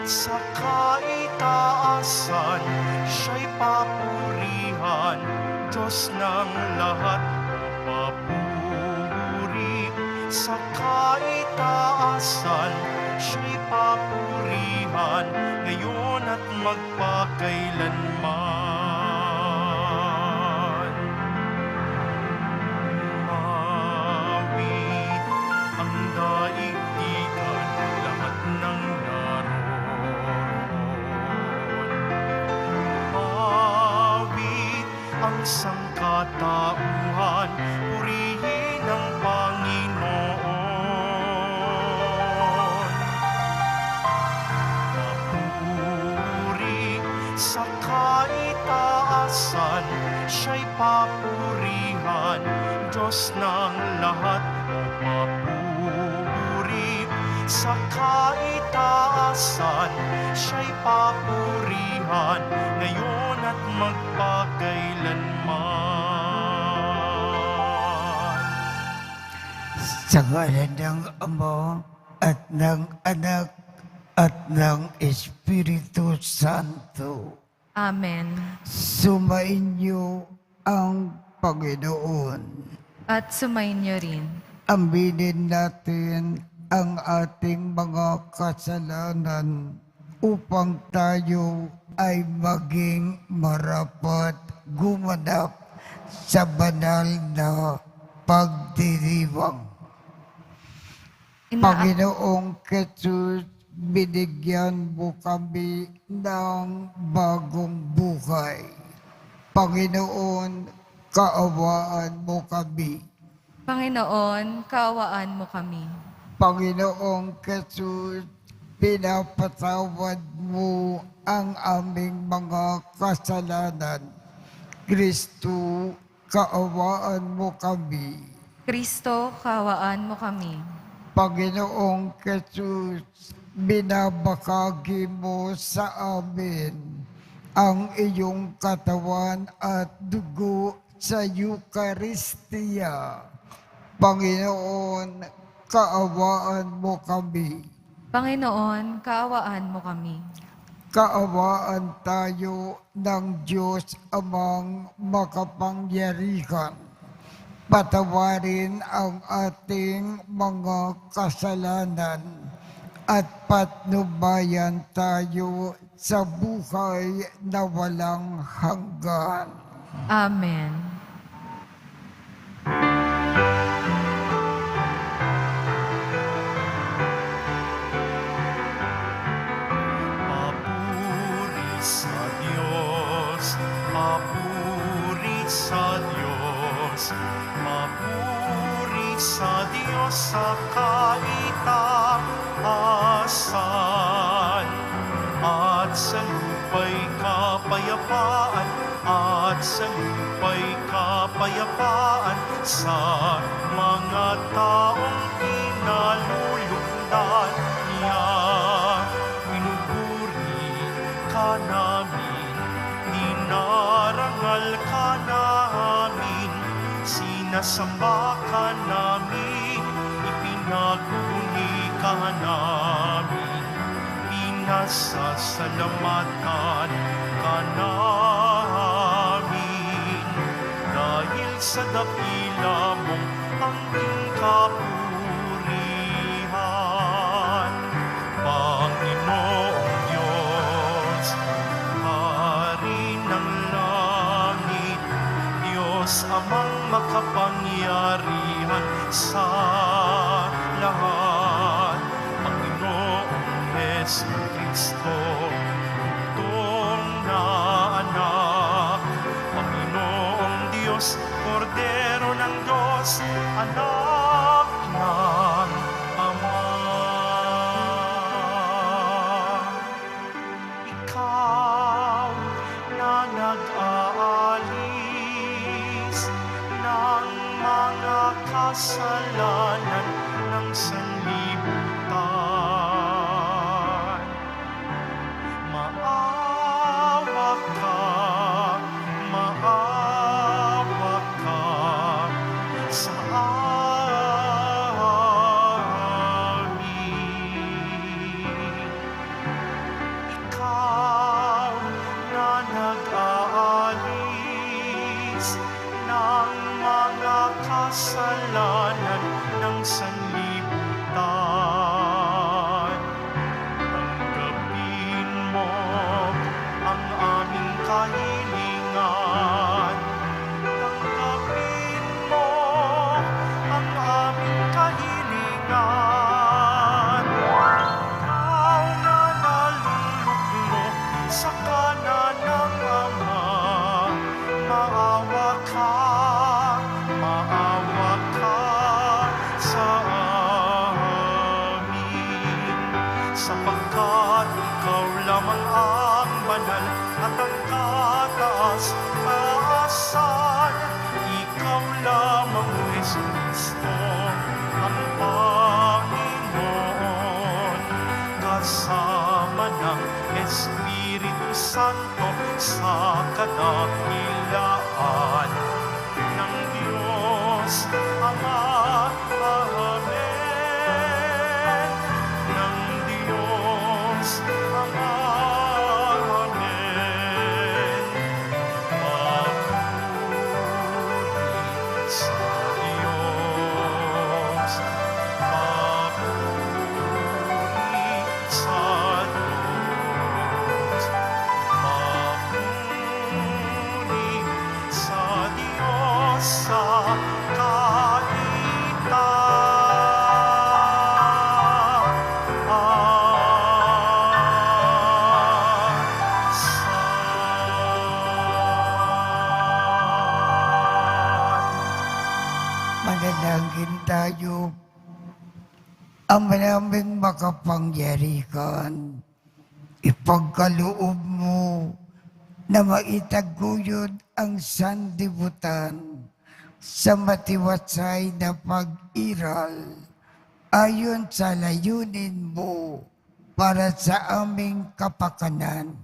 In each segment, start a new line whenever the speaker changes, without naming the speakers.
sa kaitaasan, siya'y papurihan, Diyos ng lahat papuri. Sa kaitaasan, siya'y papurihan, ngayon at magpakailanman. Mawit ang daigdigan, lahat ng naroon. Mawit ang sangkatauhan, purihin ang Panginoon. Papuri sa kaitaasan, siya'y papurihan, Diyos ng lahat o papuri. Sa kaitaasan, siya'y papurihan, ngayon at magpakailanman.
Sa ngalan ng Ama at ng Anak at ng Espiritu Santo.
Amen.
Sumainyo ang Panginoon.
At sumainyo rin.
Aminin natin ang ating mga kasalanan upang tayo ay maging marapat gumanap sa banal na pagdiriwang. Panginoong Jesus, binigyan mo kami ng bagong buhay. Panginoon, kaawaan mo kami.
Panginoon, kaawaan mo kami.
Panginoong Jesus, pinapatawad mo ang aming mga kasalanan. Kristo, kaawaan mo kami.
Kristo, kaawaan mo kami.
Panginoong Jesus, binabakagi mo sa amin ang iyong katawan at dugo sa Eucharistia. Panginoon, kaawaan mo kami.
Panginoon, kaawaan mo kami.
Kaawaan tayo ng Diyos Amang makapangyarihan. Patawarin ang ating mga kasalanan at patnubayan tayo sa buhay na walang hanggan.
Amen.
Papuri sa Diyos, papuri sa Diyos, papuri sa Diyos sa kaitaasan. At sa lupa'y kapayapaan, at sa lupa'y kapayapaan sa mga taong pinalulugdan niya. Pinupuri ka namin, dinarangal ka namin, sinasamba ka namin, ipinaguni ka namin, pinasasalamatan ka namin, dahil sa dakila mong angking kapurihan. Panginoong Diyos, Hari ng langit, Diyos Amang makapangyarihan sa lahat, Panginoong Jesucristo, bugtong na anak, Panginoong Diyos, Kordero ng Diyos, anak ng Ama. Ikaw na nag-aalis ng mga kasalanan ng sanlibutan. Maawa ka, maawa ka sa amin. kasalanan ng sanlibutan. Tanggapin mo ang aming kahilingan. Tanggapin mo ang aming kahilingan. Ikaw na naluluklok sa kanan ng Ama, maawa ka sa amin. Sapagkat ikaw lamang ang banal at ang kataas-taasan. Ikaw lamang, Jesucristo, ang Panginoon, kasama ng Espiritu Santo sa kadakilaan ng Diyos Ama. Amen. Ng Diyos Ama. Amen. Papuri sa Diyos. Papuri sa Diyos. Papuri sa Diyos sa
Manalangin tayo. Ama naming makapangyarihan, ipagkaloob mo na maitaguyod ang sanlibutan sa matiwasay na pag-iral ayon sa layunin mo para sa aming kapakanan,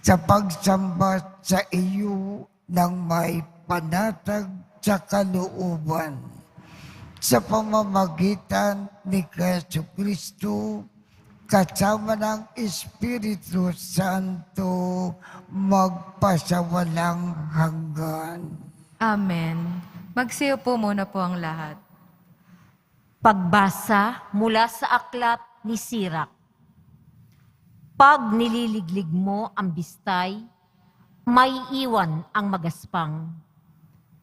sa pagsamba sa iyo ng may panatag sa kalooban, sa pamamagitan ni Jesucristo, kasama ng Espiritu Santo, magpasawalang hanggan.
Amen. Magsiyo po muna po ang lahat.
Pagbasa mula sa aklat ni Sirak. Pag nililiglig mo ang bistay, may iwan ang magaspang.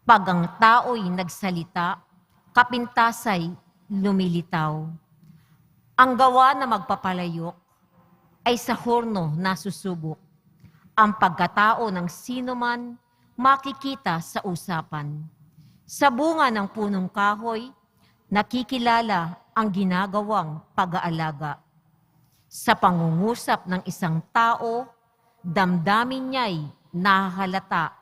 Pag ang tao'y nagsalita, kapintasay lumilitaw. Ang gawa na magpapalayok ay sa horno nasusubok. Ang pagkatao ng sinuman makikita sa usapan. Sa bunga ng punong kahoy, nakikilala ang ginagawang pag-aalaga. Sa pangungusap ng isang tao, damdamin niya'y nahahalata.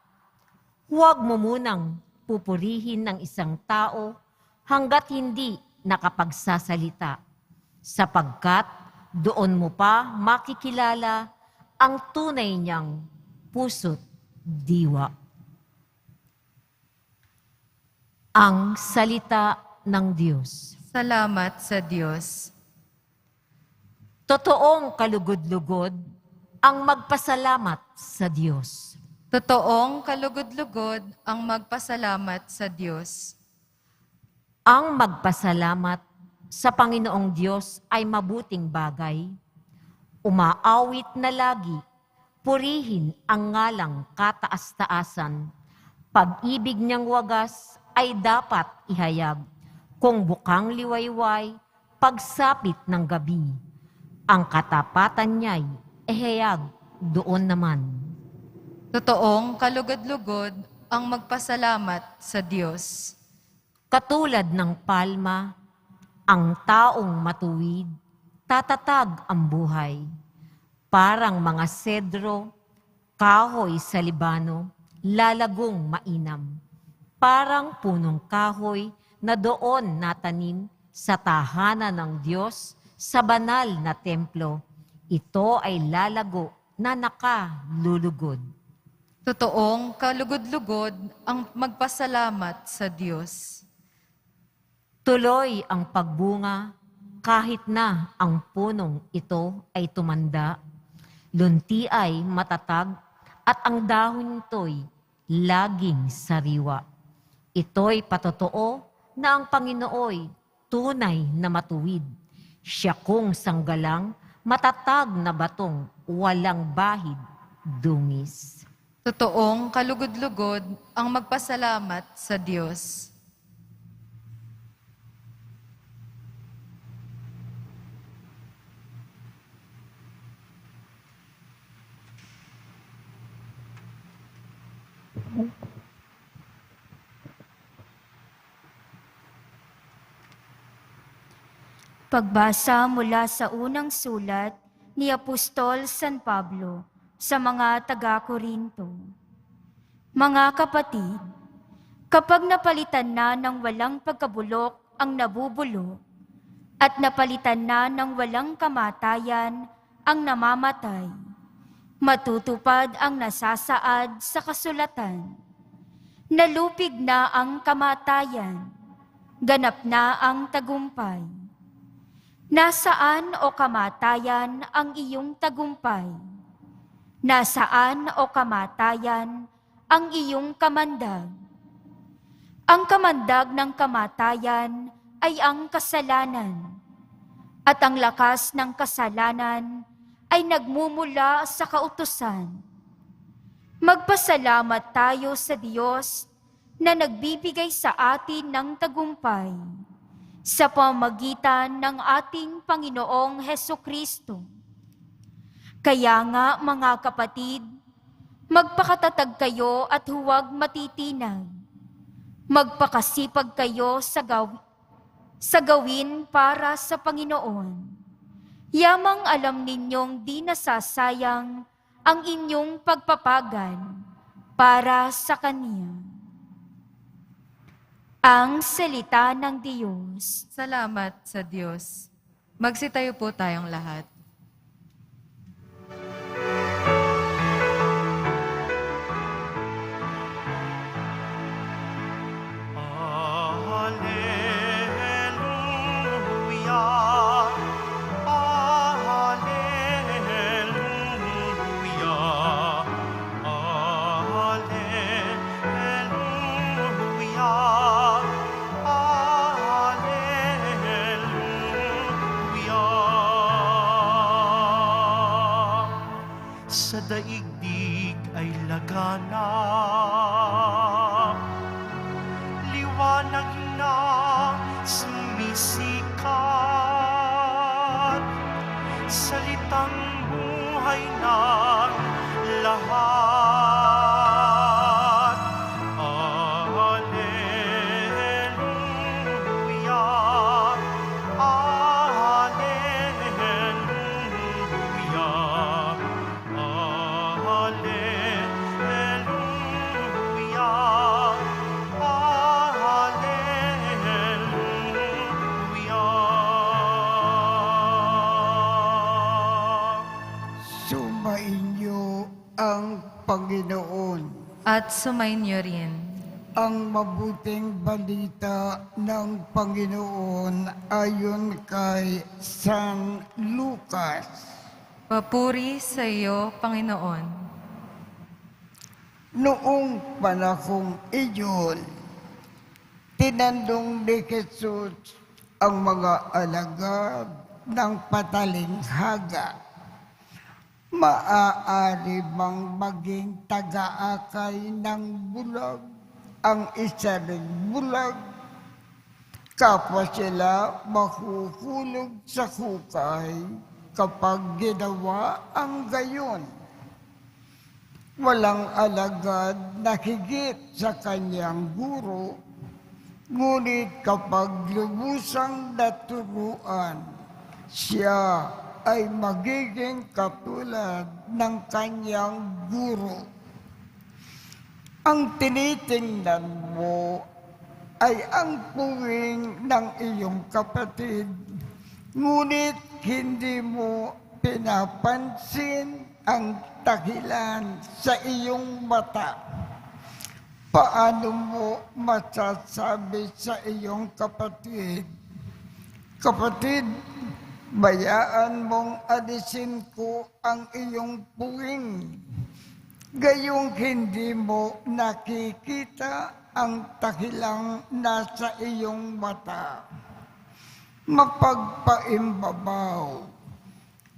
Huwag mo munang pupurihin ng isang tao hanggat hindi nakapagsasalita, sapagkat doon mo pa makikilala ang tunay niyang puso't diwa. Ang salita ng Diyos.
Salamat sa Diyos.
Totoong kalugod-lugod ang magpasalamat sa Diyos.
Totoong kalugod-lugod ang magpasalamat sa Diyos.
Ang magpasalamat sa Panginoong Diyos ay mabuting bagay. Umaawit na lagi, purihin ang ngalang kataas-taasan. Pag-ibig niyang wagas ay dapat ihayag. Kung bukang liwayway, pagsapit ng gabi, ang katapatan niya'y ihayag doon naman.
Totoong kalugod-lugod ang magpasalamat sa Diyos.
Katulad ng palma, ang taong matuwid, tatatag ang buhay. Parang mga sedro, kahoy sa Libano, lalagong mainam. Parang punong kahoy na doon natanim sa tahanan ng Diyos sa banal na templo. Ito ay lalago na nakalulugod.
Totoong kalugod-lugod ang magpasalamat sa Diyos.
Tuloy ang pagbunga kahit na ang punong ito ay tumanda. Lunti ay matatag at ang dahon nito'y laging sariwa. Ito'y patotoo na ang Panginooy tunay na matuwid. Siya kong sanggalang, matatag na batong, walang bahid, dungis.
Totoong kalugod-lugod ang magpasalamat sa Diyos.
Pagbasa mula sa unang sulat ni Apostol San Pablo sa mga taga-Korinto. Mga kapatid, kapag napalitan na ng walang pagkabulok ang nabubulo at napalitan na ng walang kamatayan ang namamatay, matutupad ang nasasaad sa kasulatan. Nalupig na ang kamatayan, ganap na ang tagumpay. Nasaan o kamatayan ang iyong tagumpay? Nasaan o kamatayan ang iyong kamandag? Ang kamandag ng kamatayan ay ang kasalanan, at ang lakas ng kasalanan ay nagmumula sa kautusan. Magpasalamat tayo sa Diyos na nagbibigay sa atin ng tagumpay sa pamamagitan ng ating Panginoong Hesukristo. Kaya nga mga kapatid, magpakatatag kayo at huwag matitinag. Magpakasipag kayo sa gawin para sa Panginoon. Yamang alam ninyong di nasasayang ang inyong pagpapagal para sa Kanya. Ang salita ng Diyos.
Salamat sa Diyos. Magsitayo po tayong lahat.
Alleluia, alleluia, alleluia, alleluia. Sa daigdig ay laganap, liwanag na sumisikat, salitang buhay ng lahat. Alleluia, alleluia, alleluia,
Sumainyo ang Panginoon.
At sumainyo rin.
Ang mabuting balita ng Panginoon ayon kay San Lucas.
Papuri sa iyo, Panginoon.
Noong panahong iyon, tinandong ni Jesus ang mga alagad ng patalinghaga. Maaari bang maging taga-akay ng bulag ang isa ring bulag? Kapwa sila mahuhulog sa hukay kapag ginawa ang gayon. Walang alagad na higit sa kanyang guro, ngunit kapag lubusang naturuan, siya ay magiging katulad ng kanyang guro. Ang tinitingnan mo ay ang puwing ng iyong kapatid, ngunit hindi mo pinapansin ang dahilan sa iyong mata. Paano mo masasabi sa iyong kapatid, "Kapatid, bayaan mong alisin ko ang iyong puwing"? gayong hindi mo nakikita ang takilang nasa iyong mata. Mapagpaimbabaw,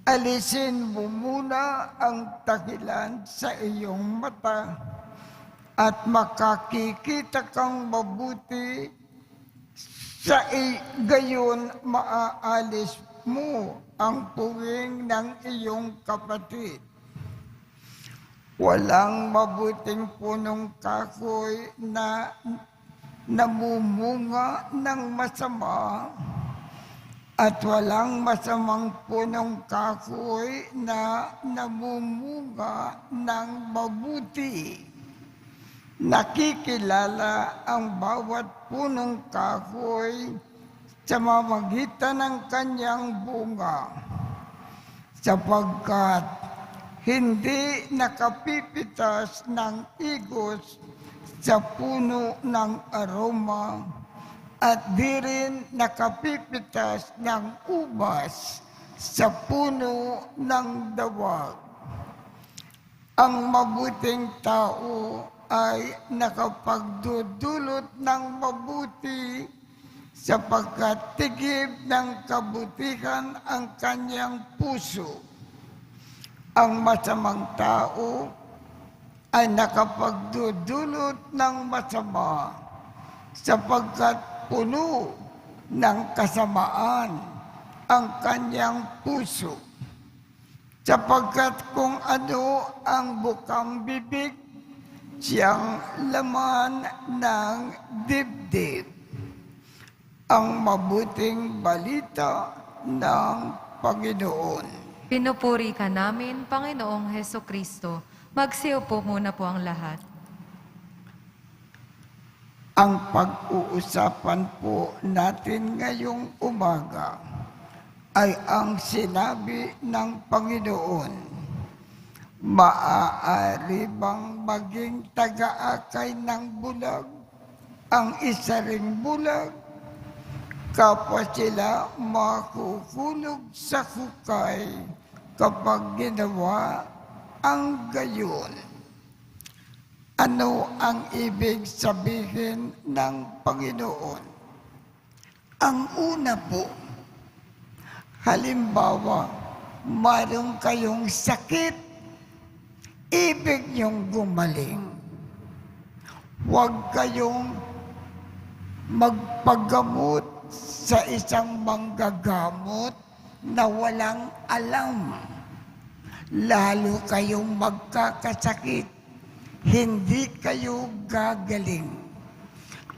alisin mo muna ang takilan sa iyong mata at makakikita kang mabuti sa gayon maaalis mo ang puwing ng iyong kapatid. Walang mabuting punong kahoy na namumunga ng masama at walang masamang punong kahoy na namumunga ng mabuti. Nakikilala ang bawat punong kahoy sa mamagitan ng kanyang bunga, sapagkat hindi nakapipitas ng igos sa puno ng aroma at di rin nakapipitas ng ubas sa puno ng dawag. Ang mabuting tao ay nakapagdudulot ng mabuti sapagkat tigib ng kabutihan ang kanyang puso. Ang masamang tao ay nakapagdudulot ng masama sapagkat puno ng kasamaan ang kanyang puso. Sapagkat kung ano ang bukang bibig, siyang laman ng dibdib. Ang mabuting balita ng Panginoon.
Pinupuri ka namin, Panginoong Hesukristo. Magsiupo muna po ang lahat.
Ang pag-uusapan po natin ngayong umaga ay ang sinabi ng Panginoon. Maaari bang maging taga-akay ng bulag ang isa ring bulag? Kapwa sila makukulog sa hukay kapag ginawa ang gayon. Ano ang ibig sabihin ng Panginoon? Ang una po, halimbawa, mayroon kayong sakit, ibig niyong gumaling. Huwag kayong magpagamot sa isang manggagamot na walang alam. Lalo kayong magkakasakit, hindi kayo gagaling.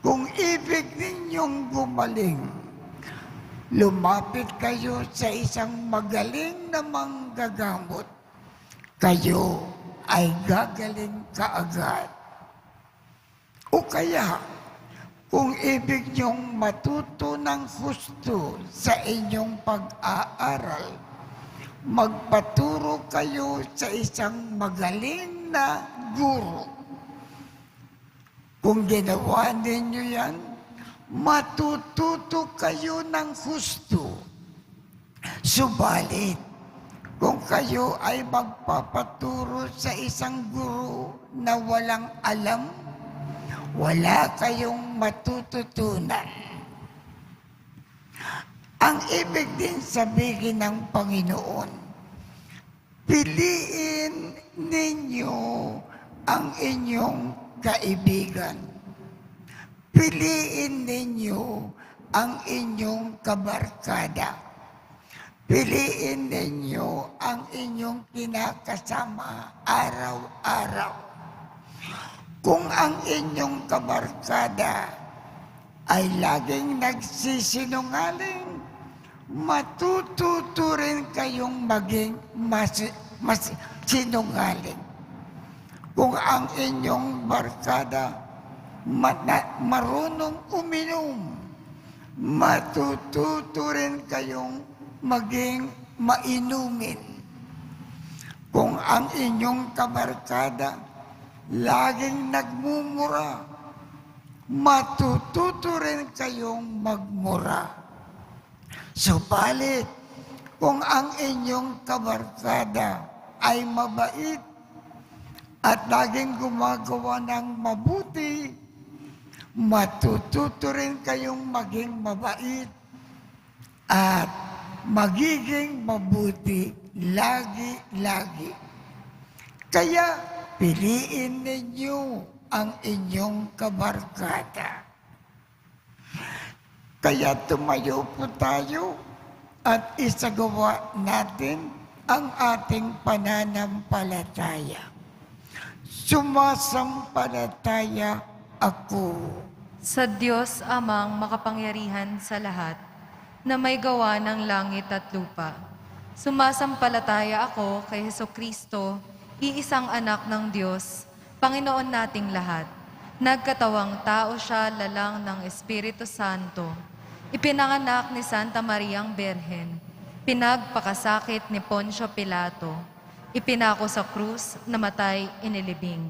Kung ibig ninyong gumaling, lumapit kayo sa isang magaling na manggagamot, kayo ay gagaling kaagad. O kaya, kung ibig niyong matuto ng husto sa inyong pag-aaral, magpaturo kayo sa isang magaling na guro. Kung ginawa ninyo yan, matututo kayo ng husto. Subalit, kung kayo ay magpapaturo sa isang guro na walang alam, wala kayong matututunan. Ang ibig din sabihin ng Panginoon, piliin ninyo ang inyong kaibigan. Piliin ninyo ang inyong kabarkada. Piliin ninyo ang inyong kinakasama araw-araw. Kung ang inyong kabarkada ay laging nagsisinungaling, matututo rin kayong maging mas sinungaling. Kung ang inyong barkada marunong uminom, matututo rin kayong maging mainumin. Kung ang inyong kabarkada laging nagmumura, matututo rin kayong magmura. Subalit, kung ang inyong kabarkada ay mabait, at laging gumagawa ng mabuti, matututo rin kayong maging mabait at magiging mabuti lagi-lagi. Kaya piliin ninyo ang inyong kabarkada. Kaya tumayo po tayo at isagawa natin ang ating pananampalataya. Sumasampalataya ako
Sa Diyos amang makapangyarihan sa lahat, na may gawa ng langit at lupa. Sumasampalataya ako kay Hesukristo, iisang anak ng Diyos, Panginoon nating lahat. Nagkatawang tao siya lalang ng Espiritu Santo. Ipinanganak ni Santa Mariang Berhen. Pinagpakasakit ni Poncio Pilato. Ipinako sa krus, namatay, inilibing.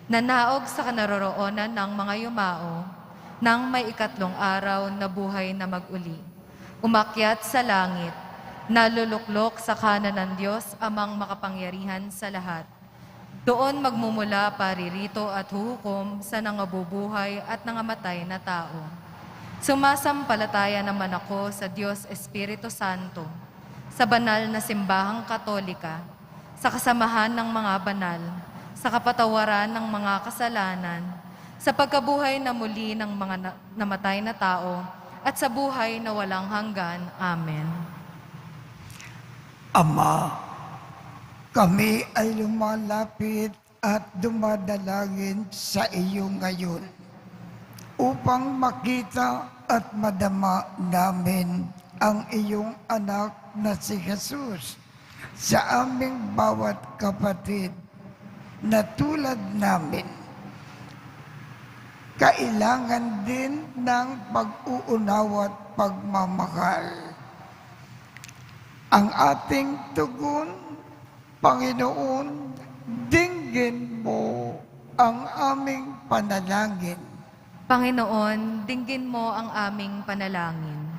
Nanaog sa kanaroroonan ng mga yumao, nang may ikatlong araw na buhay na mag-uli. Umakyat sa langit, naluluklok sa kanan ng Diyos amang makapangyarihan sa lahat. Doon magmumula paririto at huhukom sa nangabubuhay at nangamatay na tao. Sumasampalataya naman ako sa Diyos Espiritu Santo, sa banal na simbahang katolika, sa kasamahan ng mga banal, sa kapatawaran ng mga kasalanan, sa pagkabuhay na muli ng mga namatay na tao, at sa buhay na walang hanggan. Amen.
Ama, kami ay lumalapit at dumadalangin sa iyo ngayon upang makita at madama namin ang iyong anak na si Jesus sa aming bawat kapatid na tulad namin. Kailangan din ng pag-uunawa at pagmamahal. Ang ating tugon, Panginoon, dinggin mo ang aming panalangin.
Panginoon, dinggin mo ang aming panalangin.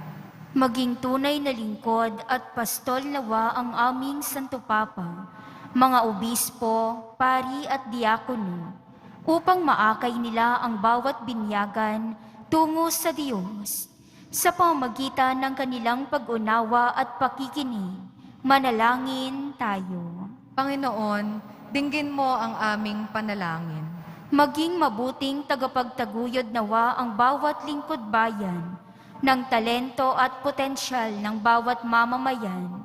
Maging tunay na lingkod at pastol nawa ang aming Santo Papa, mga obispo, pari at diakono, upang maakay nila ang bawat binyagan tungo sa Diyos. Sa pamamagitan ng kanilang pag-unawa at pakikinig, manalangin tayo.
Panginoon, dinggin mo ang aming panalangin.
Maging mabuting tagapagtaguyod nawa ang bawat lingkod bayan ng talento at potensyal ng bawat mamamayan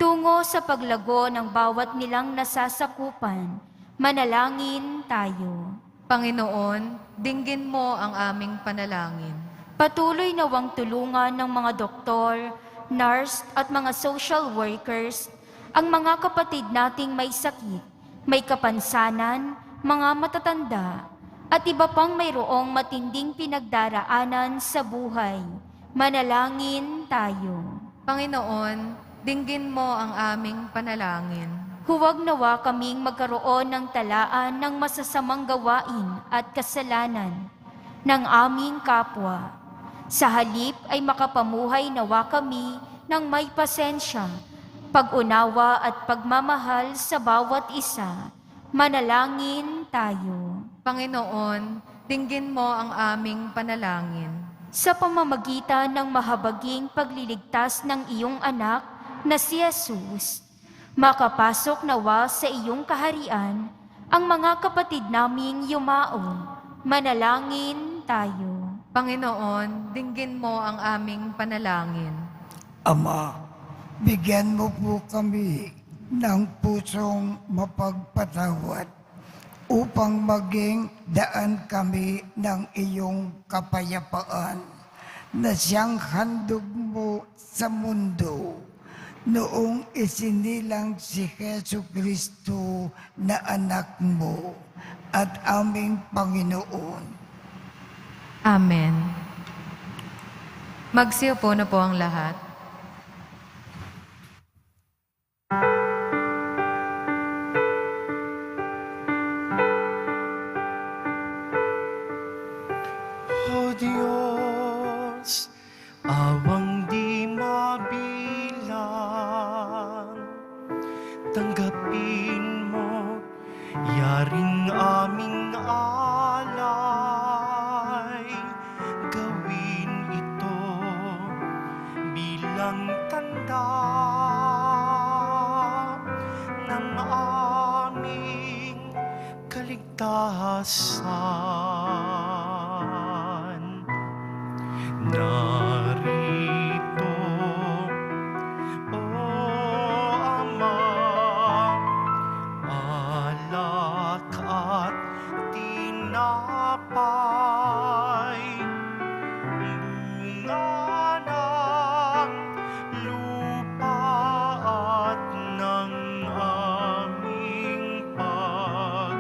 tungo sa paglago ng bawat nilang nasasakupan. Manalangin tayo.
Panginoon, dinggin mo ang aming panalangin.
Patuloy nawang tulungan ng mga doktor, nurse at mga social workers ang mga kapatid nating may sakit, may kapansanan, mga matatanda, at iba pang mayroong matinding pinagdaraanan sa buhay. Manalangin tayo.
Panginoon, dinggin mo ang aming panalangin.
Huwag nawa kaming magkaroon ng talaan ng masasamang gawain at kasalanan ng aming kapwa. Sa halip ay makapamuhay nawa kami ng may pasensya, pag-unawa at pagmamahal sa bawat isa. Manalangin tayo.
Panginoon, dinggin mo ang aming panalangin.
Sa pamamagitan ng mahabaging pagliligtas ng iyong anak na si Jesus, makapasok nawa sa iyong kaharian ang mga kapatid naming yumao. Manalangin tayo.
Panginoon, dinggin mo ang aming panalangin.
Ama, bigyan mo po kami ng pusong mapagpatawad upang maging daan kami ng iyong kapayapaan na siyang handog mo sa mundo noong isinilang si Jesucristo na anak mo at aming Panginoon.
Amen. Magsiupo na po ang lahat.
O Diyos, awang di mabilang, tanggapin mo, yaring aming alay, gawin ito bilang tanda ng aming kaligtasan. Narito, O Ama, alak at tinapay, bunga ng lupa at ng aming paggawa.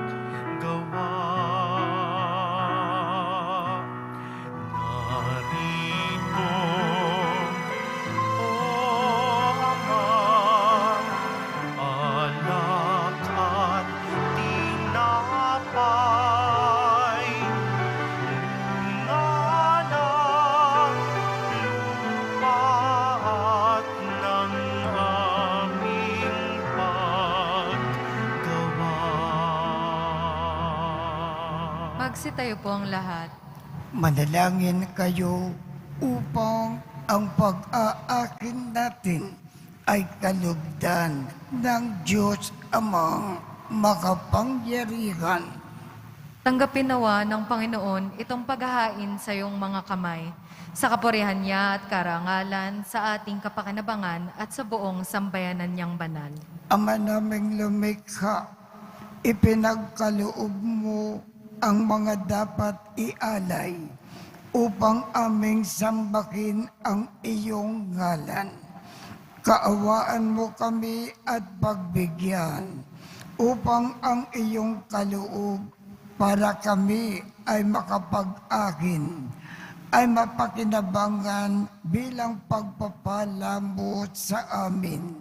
Narito, O Ama, alak at tinapay, bunga ng lupa at ng aming paggawa.
Magsitayo po ang lahat.
Manalangin kayo upang ang pag-aakin natin ay kalugdan ng Diyos Amang makapangyarihan.
Tanggapin nawa ng Panginoon itong paghahain sa iyong mga kamay, sa kapurihan niya at karangalan, sa ating kapakinabangan at sa buong sambayanan niyang banal.
Ama naming lumikha, ipinagkaloob mo ang mga dapat ialay upang aming sambahin ang iyong ngalan. Kaawaan mo kami at pagbigyan upang ang iyong kaloob para kami ay makapag-akin ay mapakinabangan bilang pagpapala mo sa amin.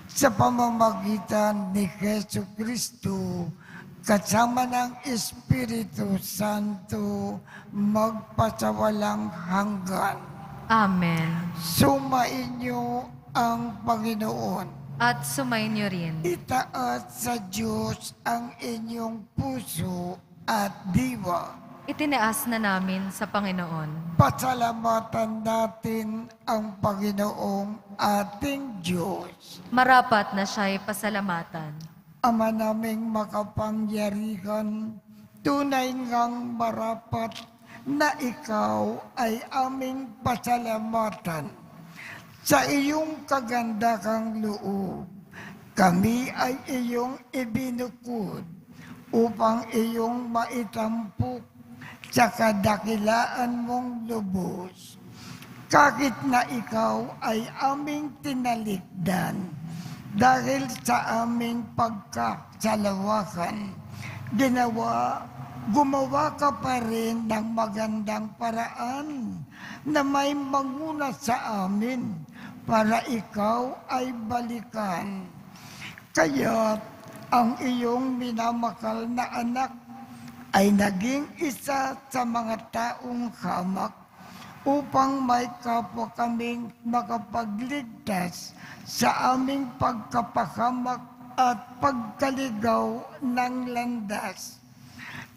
Sa pamamagitan ni Jesu Kristo, kasama ng Espiritu Santo, magpasawalang hanggan.
Amen.
Sumainyo ang Panginoon.
At sumayin niyo rin.
Itaas sa Diyos ang inyong puso at diwa.
Itinaas na namin sa Panginoon.
Pasalamatan natin ang Panginoong ating Diyos.
Marapat na siya'y pasalamatan.
Ama naming makapangyarihan, tunay ngang marapat na ikaw ay aming pasalamatan. Sa iyong kagandahang loob, kami ay iyong ibinukod upang iyong maitampok sa kadakilaan mong lubos. Kahit na ikaw ay aming tinalikdan, dahil sa aming pagkasalawakan, gumawa ka pa rin ng magandang paraan na may manguna sa amin para ikaw ay balikan. Kaya ang iyong minamakal na anak ay naging isa sa mga taong hamak upang may kapwa kaming makapagligtas sa aming pagkapahamak at pagkaligaw ng landas.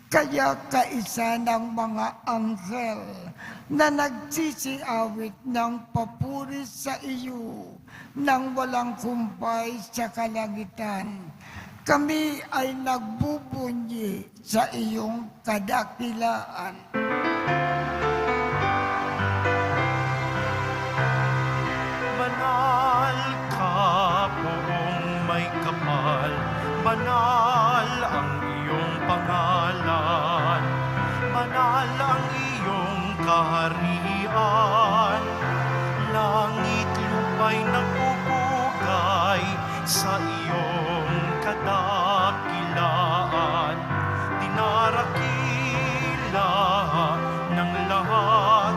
Kaya kaisa ng mga anghel na nagsisiawit ng papuri sa iyo nang walang kumpay sa kalangitan, kami ay nagbubunyi sa iyong kadakilaan.
Banal ka, poong may kapal, banal ang iyong pangalan, banal ang iyong kaharian, langit lupa'y nagpupugay sa iyong kadakilaan, dinarakila ng lahat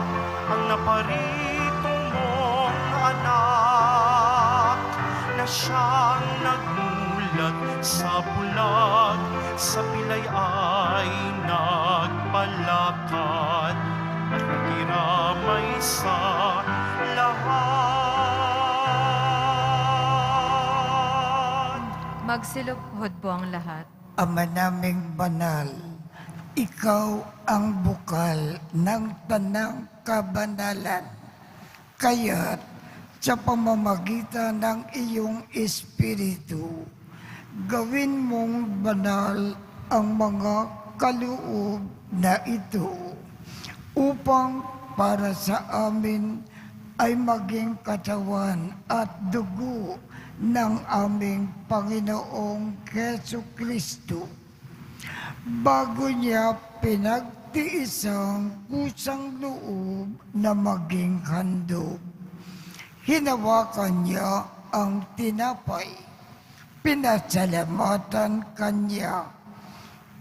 ang naparitong mong anak na siyang nagmulat sa bulag, sa pilay ay nagpalakad at nakiramay sa lahat.
Magsilupod po ang lahat.
Ama naming banal, ikaw ang bukal ng tanang kabanalan. Kaya't sa pamamagitan ng iyong Espiritu, gawin mong banal ang mga kaloob na ito upang para sa amin ay maging katawan at dugo ng aming Panginoong Jesucristo. Bago niya pinagtiisang kusang loob na maging handog, hinawakan niya ang tinapay, pinasalamatan kanya,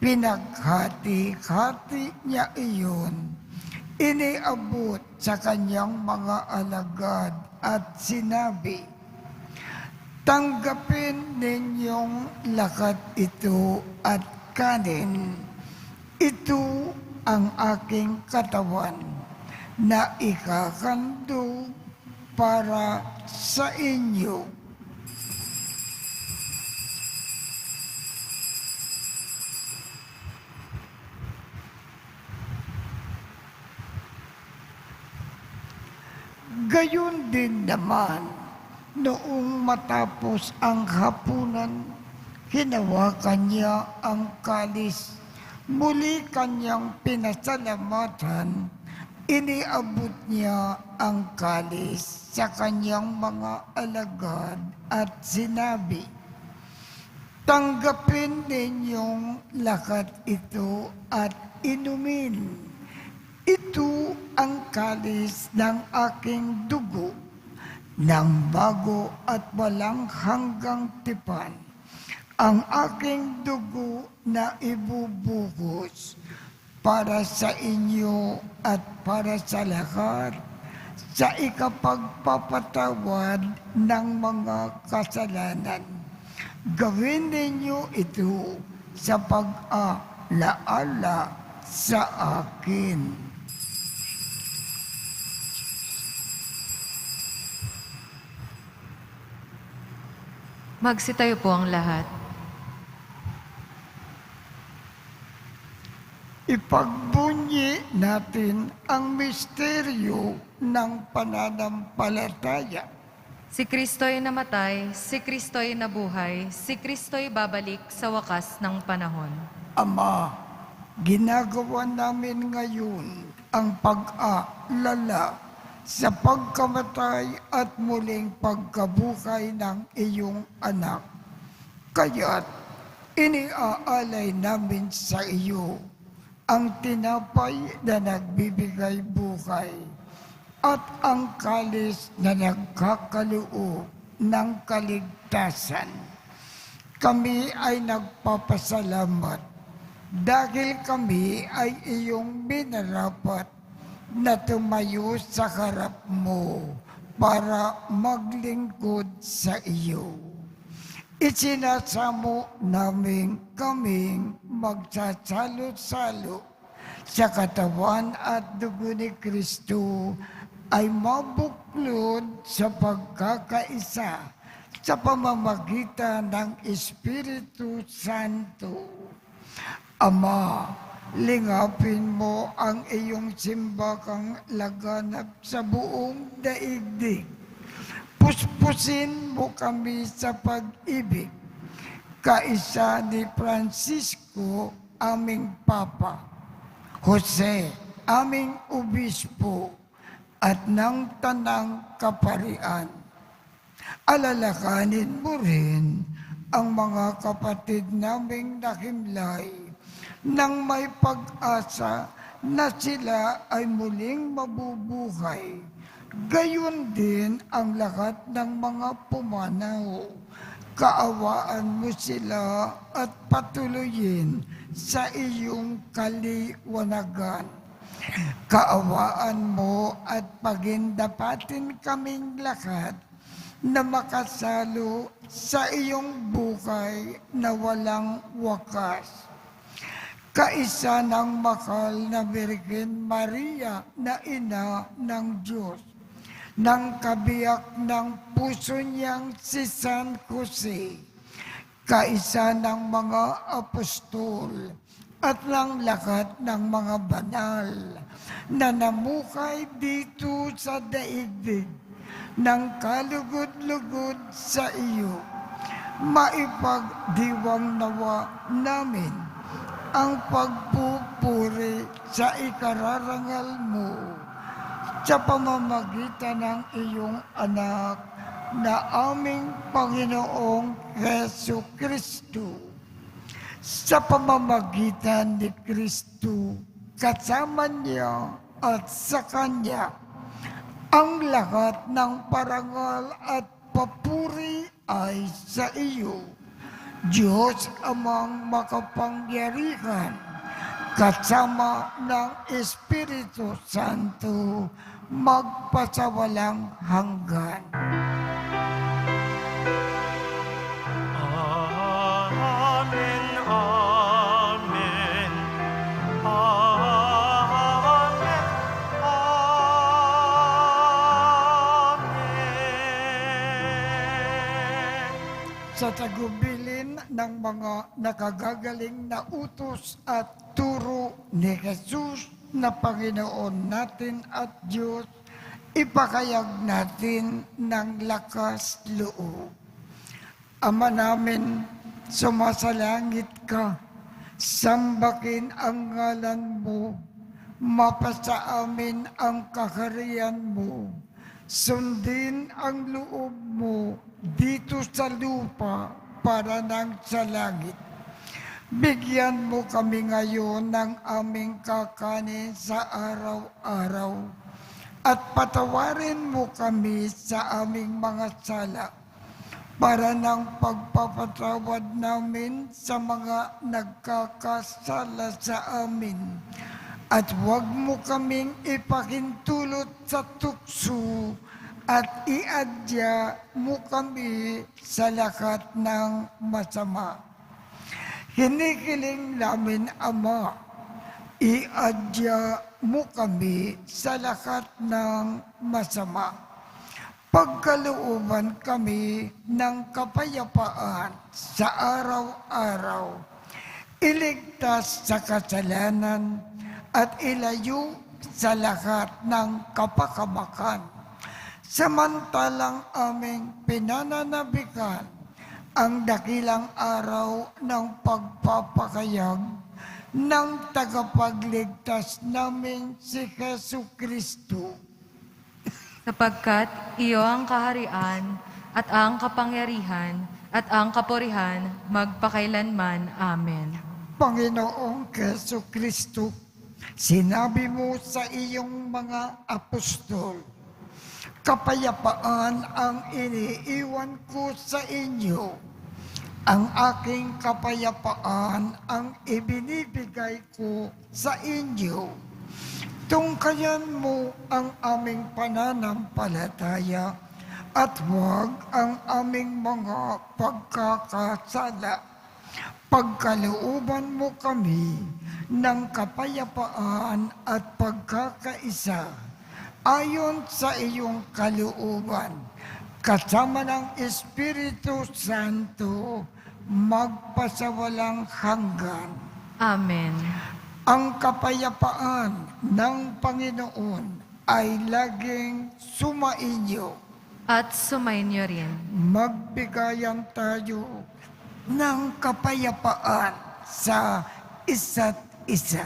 pinaghati-hati niya iyon, iniabot sa kanyang mga alagad at sinabi, "Tanggapin ninyong lakat ito at kanin. Ito ang aking katawan na ikakandog para sa inyo." Gayon din naman, noong matapos ang hapunan, hinawakan niya ang kalis, muli kanyang pinasalamatan, iniabot niya ang kalis sa kanyang mga alagad at sinabi, "Tanggapin ninyong lakat ito at inumin. Ito ang kalis ng aking dugo, ng bago at walang hanggang tipan, ang aking dugo na ibubuhos para sa inyo at para sa lahat, sa ikapagpapatawad ng mga kasalanan. Gawin ninyo ito sa pag-alaala sa akin."
Magsitayo po ang lahat.
Ipagbunyi natin ang misteryo ng pananampalataya.
Si Kristo'y namatay, si Kristo'y nabuhay, si Kristo'y babalik sa wakas ng panahon.
Ama, ginagawa namin ngayon ang pag-aalala sa pagkamatay at muling pagkabuhay ng iyong anak. Kaya't iniaalay namin sa iyo ang tinapay na nagbibigay buhay at ang kalis na nagkakaloob ng kaligtasan. Kami ay nagpapasalamat dahil kami ay iyong minarapat na tumayo sa harap mo para maglingkod sa iyo. Isinasamo namin kaming magsasalo-salo sa katawan at dugo ni Kristo ay mabuklod sa pagkakaisa sa pamamagitan ng Espiritu Santo. Ama, lingapin mo ang iyong simbakang laganap sa buong daigdig. Puspusin mo kami sa pag-ibig, kaisa ni Francisco, aming Papa, Jose, aming Obispo, at ng Tanang Kaparian. Alalakanin mo rin ang mga kapatid naming nakimlay nang may pag-asa na sila ay muling mabubuhay. Gayon din ang lahat ng mga pumanaw. Kaawaan mo sila at patuloyin sa iyong kaliwanagan. Kaawaan mo at pagindapatin kaming lahat na makasalo sa iyong buhay na walang wakas. Kaisa ng mahal na Birhen Maria na ina ng Diyos, ng kabiyak ng puso niyang si San Jose, kaisa ng mga apostol, at ng lahat ng mga banal na namukay dito sa daigdig ng kalugod-lugod sa iyo. Maipagdiwang nawa namin ang pagpupuri sa ikararangal mo sa pamamagitan ng iyong anak na aming Panginoong Hesu Kristo. Sa pamamagitan ni Kristo, kasama niya at sa Kanya, ang lahat ng parangal at papuri ay sa iyo, Diyos Amang makapangyarihan, kasama ng Espiritu Santo, magpasawalang hanggan.
Amen, amen, amen, amen.
Sa tagubilin ng mga nakagagaling na utos at turo ni Jesus na Panginoon natin at Diyos, ipakayag natin ng lakas loob. Ama namin, sumasalangit ka, sambakin ang ngalan mo, mapasa amin ang kaharian mo, sundin ang loob mo dito sa lupa para nang sa langit. Bigyan mo kami ngayon ng aming kakanin sa araw-araw at patawarin mo kami sa aming mga sala para ng pagpapatawad namin sa mga nagkakasala sa amin. At huwag mo kaming ipahintulot sa tukso at iadya mo kami sa lahat ng masama. Hinihiling namin, Ama, iadya mo kami sa lahat ng masama. Pagkalooban kami ng kapayapaan sa araw-araw, iligtas sa kasalanan at ilayo sa lahat ng kapakamakan. Samantalang aming pinananabikan ang dakilang araw ng pagpapakayag ng tagapagligtas namin si Hesu Kristo.
Sapagkat iyo ang kaharian at ang kapangyarihan at ang kapurihan magpakailanman. Amen.
Panginoong Hesu Kristo, sinabi mo sa iyong mga apostol, kapayapaan ang iniiwan ko sa inyo. Ang aking kapayapaan ang ibinibigay ko sa inyo. Tungkayan mo ang aming pananampalataya at huwag ang aming mga pagkakasala. Pagkalooban mo kami ng kapayapaan at pagkakaisa ayon sa iyong kalooban, kasama ng Espiritu Santo, magpasawalang hanggan.
Amen.
Ang kapayapaan ng Panginoon ay laging sumainyo.
At sumainyo rin.
Magbigayan tayo ng kapayapaan sa isa't isa.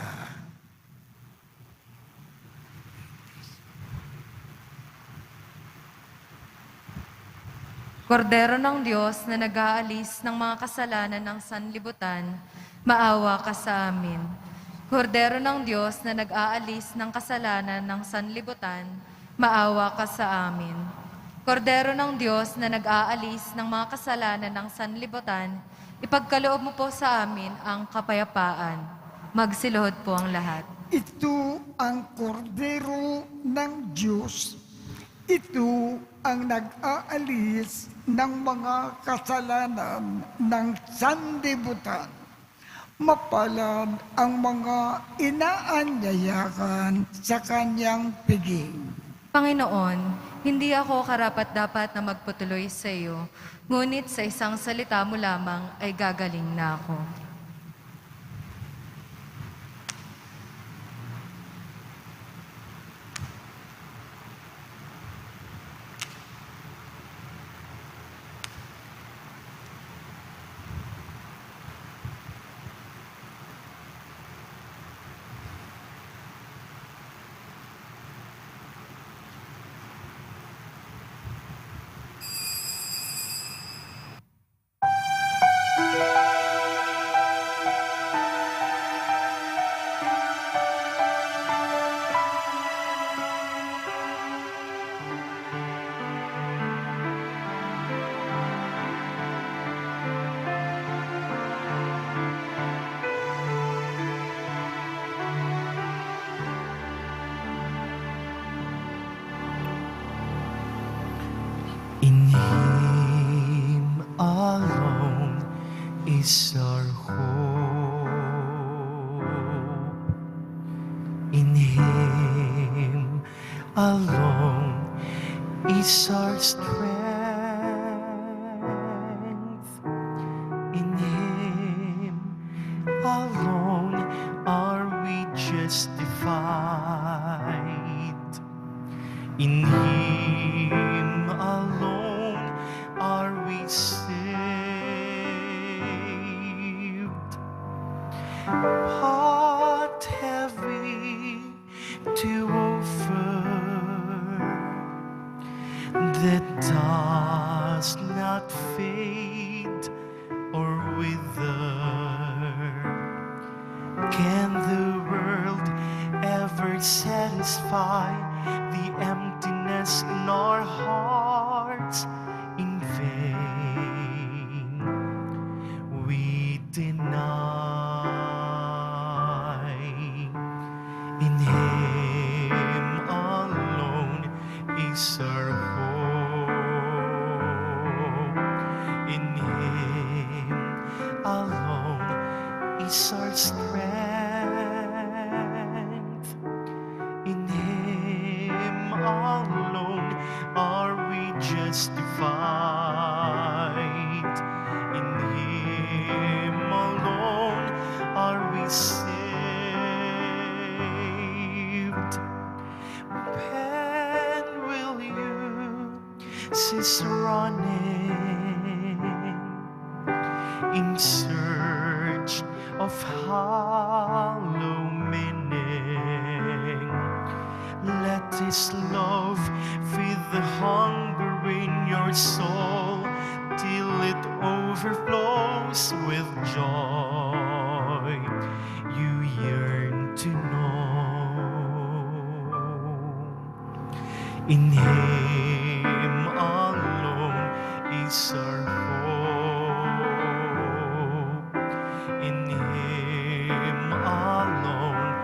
Kordero ng Diyos na nag-aalis ng mga kasalanan ng sanlibutan, maawa ka sa amin. Kordero ng Diyos na nag-aalis ng kasalanan ng sanlibutan, maawa ka sa amin. Kordero ng Diyos na nag-aalis ng mga kasalanan ng sanlibutan, ipagkaloob mo po sa amin ang kapayapaan. Magsiluhod po ang lahat.
Ito ang kordero ng Diyos. Ito ang nag-aalis ng mga kasalanan ng sanlibutan. Mapalad ang mga inaanyayakan sa kanyang piging.
Panginoon, hindi ako karapat-dapat na magpatuloy sa iyo, ngunit sa isang salita mo lamang ay gagaling na ako.
In Him alone is our hope. In Him alone is our strength. In Him alone are we justified. In Him alone are we saved. What have we to offer that does not fade or wither? Can the world ever satisfy the emptiness in our hearts? In vain we deny. In Him alone is our hope. In Him alone is our strength. In Him alone are we justified. In Him alone are we saved. When will you cease running in search of hollow meaning? Let His love feed the hunger in your soul till it overflows with joy you yearn to know. In Him alone is our hope. In Him alone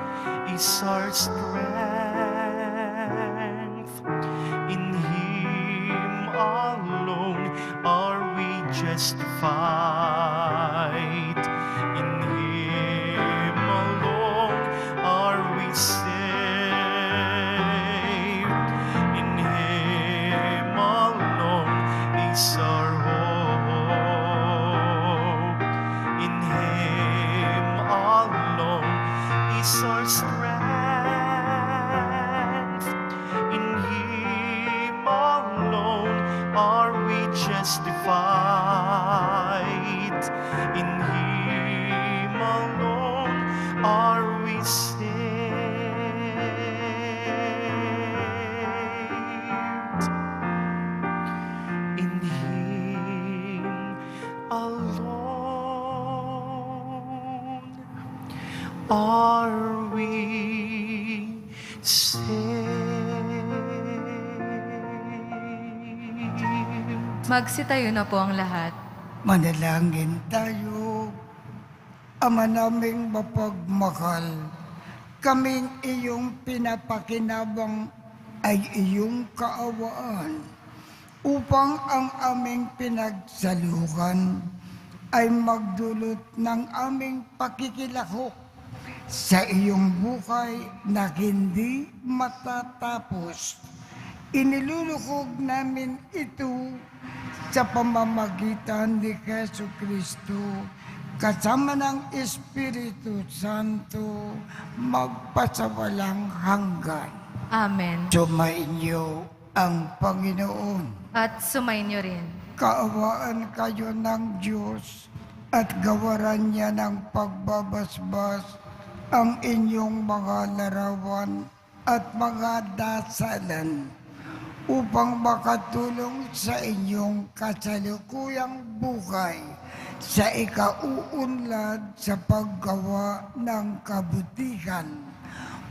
is our strength. In Him alone are we justified. In Him alone are we saved. In Him alone is our hope. In Him alone is our strength. In Him alone are we justified. In Him alone are we saved. In Him alone are we saved.
Magsitayo na po ang lahat.
Manalangin tayo. Ama naming mapagmahal, kaming iyong pinapakinabang ay iyong kaawaan upang ang aming pinagsaluhan ay magdulot ng aming pakikilahok sa iyong buhay na hindi matatapos. Inilulukog namin ito sa pamamagitan ni Jesu Kristo, kasama ng Espiritu Santo, magpasawalang hanggan.
Amen.
Sumainyo ang Panginoon.
At sumainyo rin.
Kaawaan kayo ng Diyos at gawaran niya ng pagbabasbas ang inyong mga larawan at mga dasalan upang makatulong sa inyong kasalukuyang buhay sa ikauunlad sa paggawa ng kabutihan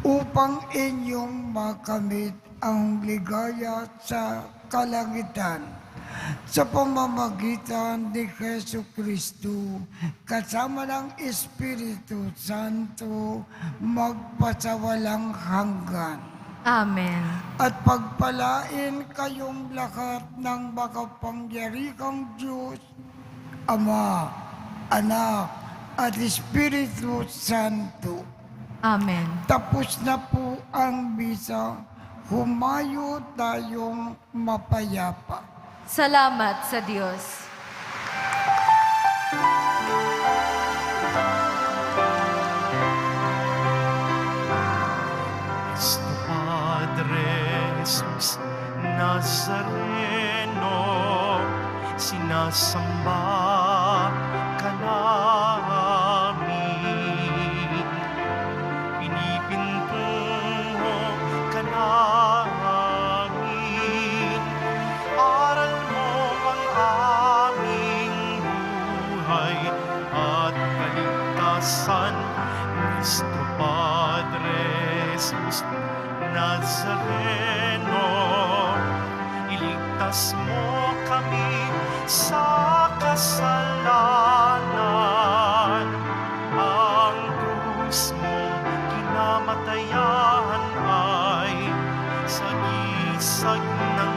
upang inyong makamit ang ligaya sa kalangitan sa pamamagitan ni Jesu Kristo, kasama ng Espiritu Santo, magpasawalang hanggan.
Amen.
At pagpalain kayong lahat ng makapangyarihang Diyos, Ama, Anak, at Espiritu Santo.
Amen.
Tapos na po ang misa, humayo tayong mapayapa.
Salamat sa Diyos.
Cristo Padre Jesus Nazareno, sinasamba ka namin. Pinipintungo ka namin. Aral mo ang aming buhay at kaligtasan. Cristo Padre Jesus Nazareno, iligtas mo kami sa kasalanan. Ang krus mong kinamatayan ay sagisag ng